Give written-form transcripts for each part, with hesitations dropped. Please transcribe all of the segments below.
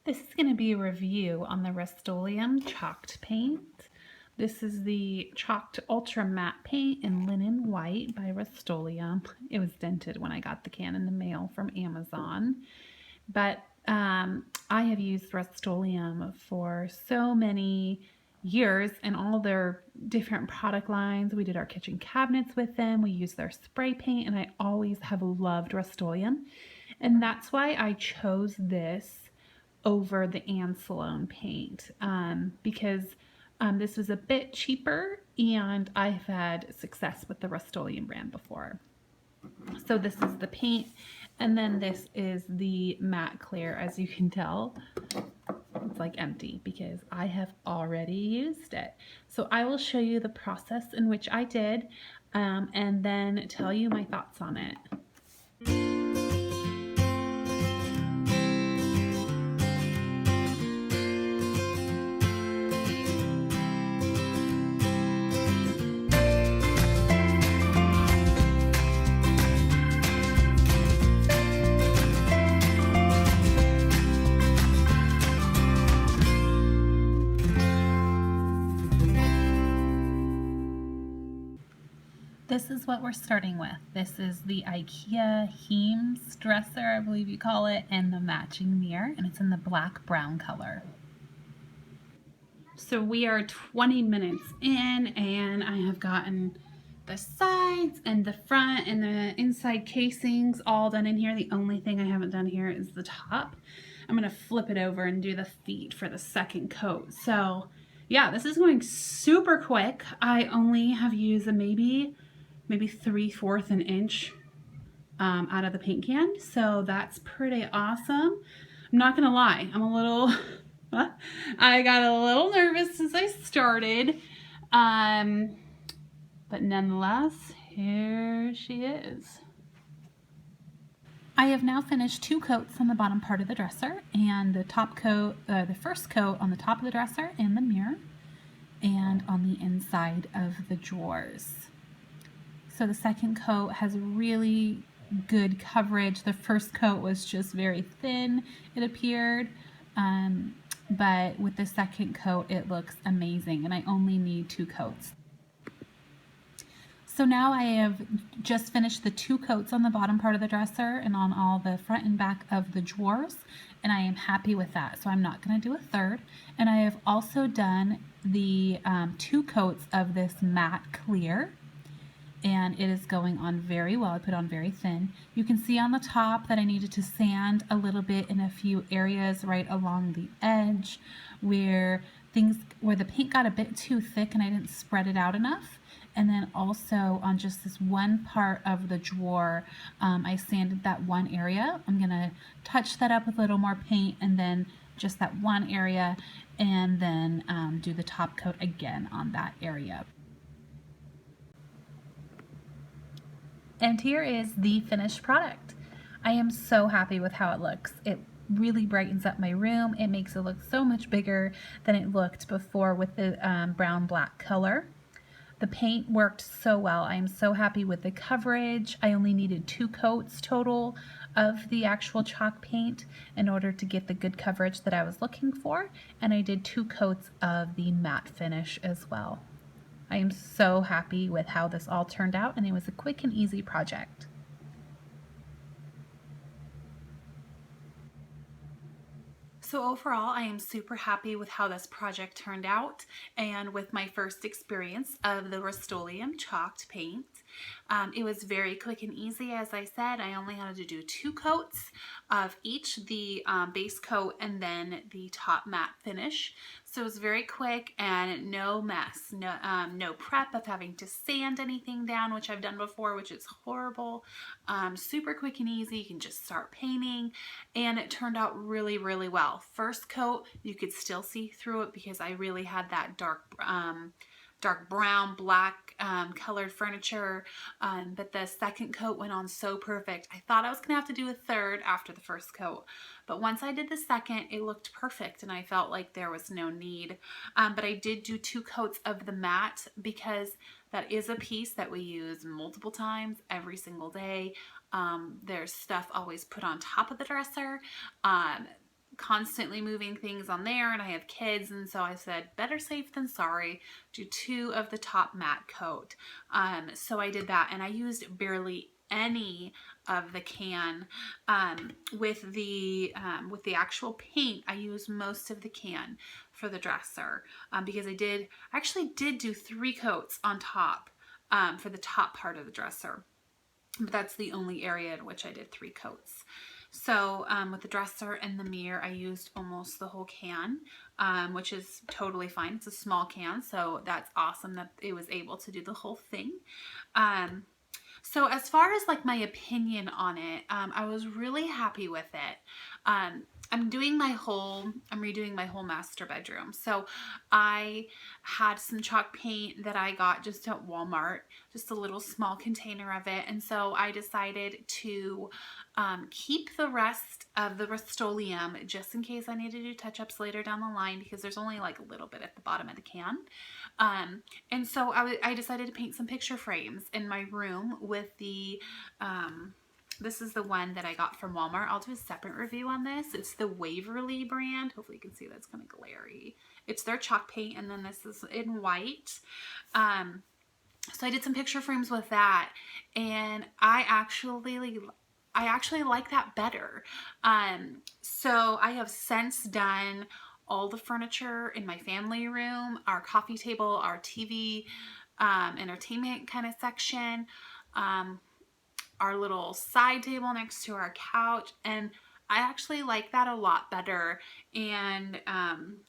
This is going to be a review on the Rust-oleum chalked paint. This is the chalked ultra matte paint in linen white by Rust-oleum. It was dented when I got the can in the mail from Amazon. But I have used Rust-oleum for so many years in all their different product lines. We did our kitchen cabinets with them. We used their spray paint, and I always have loved Rust-oleum. And that's why I chose this over the Ansalone paint because this was a bit cheaper and I've had success with the Rust-oleum brand before. So this is the paint, and then this is the matte clear. As you can tell, it's like empty because I have already used it. So I will show you the process in which I did and then tell you my thoughts on it. This is what we're starting with. This is the IKEA Heems dresser, I believe you call it, and the matching mirror, and it's in the black brown color. So we are 20 minutes in, and I have gotten the sides and the front and the inside casings all done in here. The only thing I haven't done here is the top. I'm going to flip it over and do the feet for the second coat. So yeah, this is going super quick. I only have used maybe 3/4 an inch out of the paint can. So that's pretty awesome. I'm not gonna lie, I'm a little, I got a little nervous as I started. But nonetheless, here she is. I have now finished 2 coats on the bottom part of the dresser, and the top coat, the first coat on the top of the dresser and the mirror, and on the inside of the drawers. So the second coat has really good coverage. The first coat was just very thin, it appeared. But with the second coat, it looks amazing, and I only need 2 coats. So now I have just finished the 2 coats on the bottom part of the dresser and on all the front and back of the drawers, and I am happy with that. So I'm not going to do a third. And I have also done the 2 coats of this matte clear, and it is going on very well. I put on very thin. You can see on the top that I needed to sand a little bit in a few areas right along the edge where the paint got a bit too thick and I didn't spread it out enough. And then also on just this one part of the drawer, I sanded that one area. I'm gonna touch that up with a little more paint, and then just that one area, and then do the top coat again on that area. And here is the finished product. I am so happy with how it looks. It really brightens up my room. It makes it look so much bigger than it looked before with the brown black color. The paint worked so well. I am so happy with the coverage. I only needed 2 coats total of the actual chalk paint in order to get the good coverage that I was looking for, and I did 2 coats of the matte finish as well. I am so happy with how this all turned out, and it was a quick and easy project. So overall, I am super happy with how this project turned out and with my first experience of the Rust-oleum chalked paint. It was very quick and easy. As I said, I only had to do 2 coats of each, the base coat and then the top matte finish. So it was very quick and no mess, no prep of having to sand anything down, which I've done before, which is horrible. Super quick and easy. You can just start painting, and it turned out really, really well. First coat, you could still see through it because I really had that dark brown, black colored furniture, but the second coat went on so perfect. I thought I was gonna have to do a third after the first coat, but once I did the second, it looked perfect and I felt like there was no need. But I did do 2 coats of the matte because that is a piece that we use multiple times every single day. There's stuff always put on top of the dresser. constantly moving things on there, and I have kids, and so I said better safe than sorry, do 2 of the top matte coat. So I did that, and I used barely any of the can. With the actual paint, I used most of the can for the dresser, because I actually did do 3 coats on top, for the top part of the dresser, but that's the only area in which I did 3 coats. So with the dresser and the mirror, I used almost the whole can, which is totally fine. It's a small can, so that's awesome that it was able to do the whole thing. So as far as like my opinion on it, I was really happy with it. I'm redoing my whole master bedroom. So I had some chalk paint that I got just at Walmart, just a little small container of it. And so I decided to keep the rest of the Rust-oleum just in case I need to do touch-ups later down the line, because there's only like a little bit at the bottom of the can. And so I decided to paint some picture frames in my room with the, this is the one that I got from Walmart. I'll do a separate review on this. It's the Waverly brand. Hopefully you can see that's kind of glary. It's their chalk paint, and then this is in white. So I did some picture frames with that, and I actually like that better. So I have since done all the furniture in my family room, our coffee table, our TV, entertainment kind of section, our little side table next to our couch, and I actually like that a lot better. And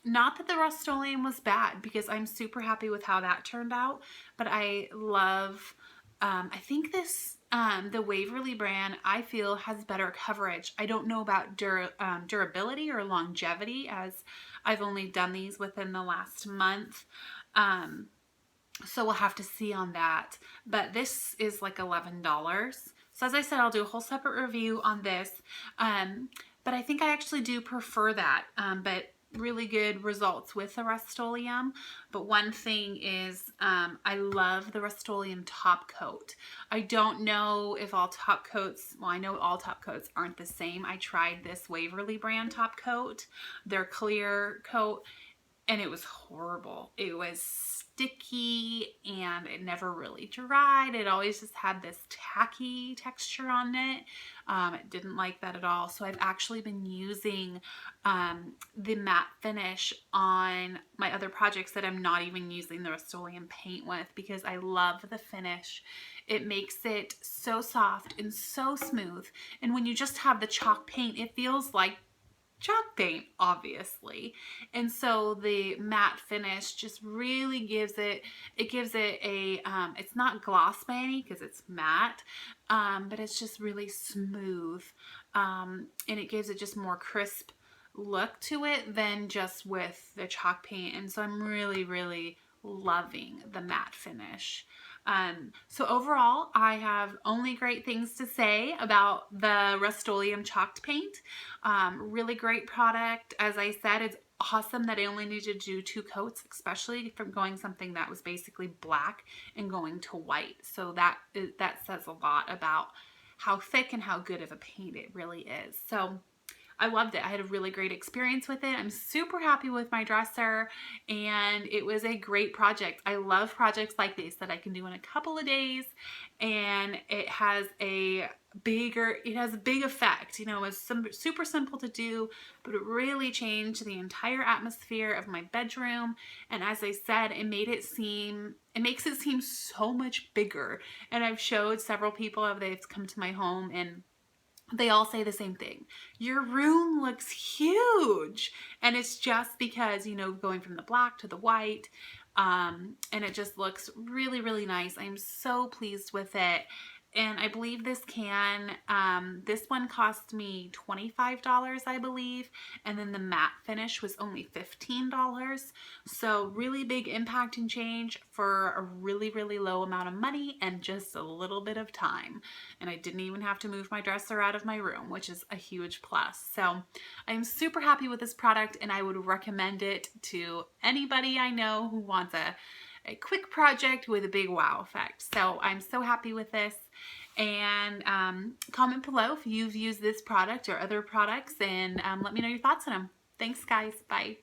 not that the Rust-oleum was bad, because I'm super happy with how that turned out, but I love, I think this, the Waverly brand, I feel has better coverage. I don't know about durability or longevity, as I've only done these within the last month. So we'll have to see on that. But this is like $11. So as I said, I'll do a whole separate review on this. But I think I actually do prefer that. But really good results with the Rust-oleum. But one thing is, I love the Rust-oleum top coat. I don't know if all top coats, well, I know all top coats aren't the same. I tried this Waverly brand top coat, their clear coat, and it was horrible. It was sticky and it never really dried. It always just had this tacky texture on it. Didn't like that at all. So I've actually been using the matte finish on my other projects that I'm not even using the Rust-oleum paint with, because I love the finish. It makes it so soft and so smooth. And when you just have the chalk paint, it feels like chalk paint, obviously. And so the matte finish just really gives it a, it's not gloss by any, because it's matte, but it's just really smooth. And it gives it just more crisp look to it than just with the chalk paint. And so I'm really, really loving the matte finish. So overall, I have only great things to say about the Rust-oleum chalked paint. Really great product. As I said, it's awesome that I only needed to do 2 coats, especially from going something that was basically black and going to white. So that says a lot about how thick and how good of a paint it really is. So I loved it. I had a really great experience with it. I'm super happy with my dresser, and it was a great project. I love projects like these that I can do in a couple of days, and it has a big effect. You know, it's super simple to do, but it really changed the entire atmosphere of my bedroom. And as I said, it makes it seem so much bigger. And I've showed several people how they've come to my home, and they all say the same thing. Your room looks huge. And it's just because, you know, going from the black to the white, and it just looks really, really nice. I'm so pleased with it. And I believe this one cost me $25, I believe. And then the matte finish was only $15. So really big impact and change for a really, really low amount of money and just a little bit of time. And I didn't even have to move my dresser out of my room, which is a huge plus. So I'm super happy with this product, and I would recommend it to anybody I know who wants a quick project with a big wow effect. So I'm so happy with this, And comment below if you've used this product or other products, and let me know your thoughts on them. Thanks, guys. Bye.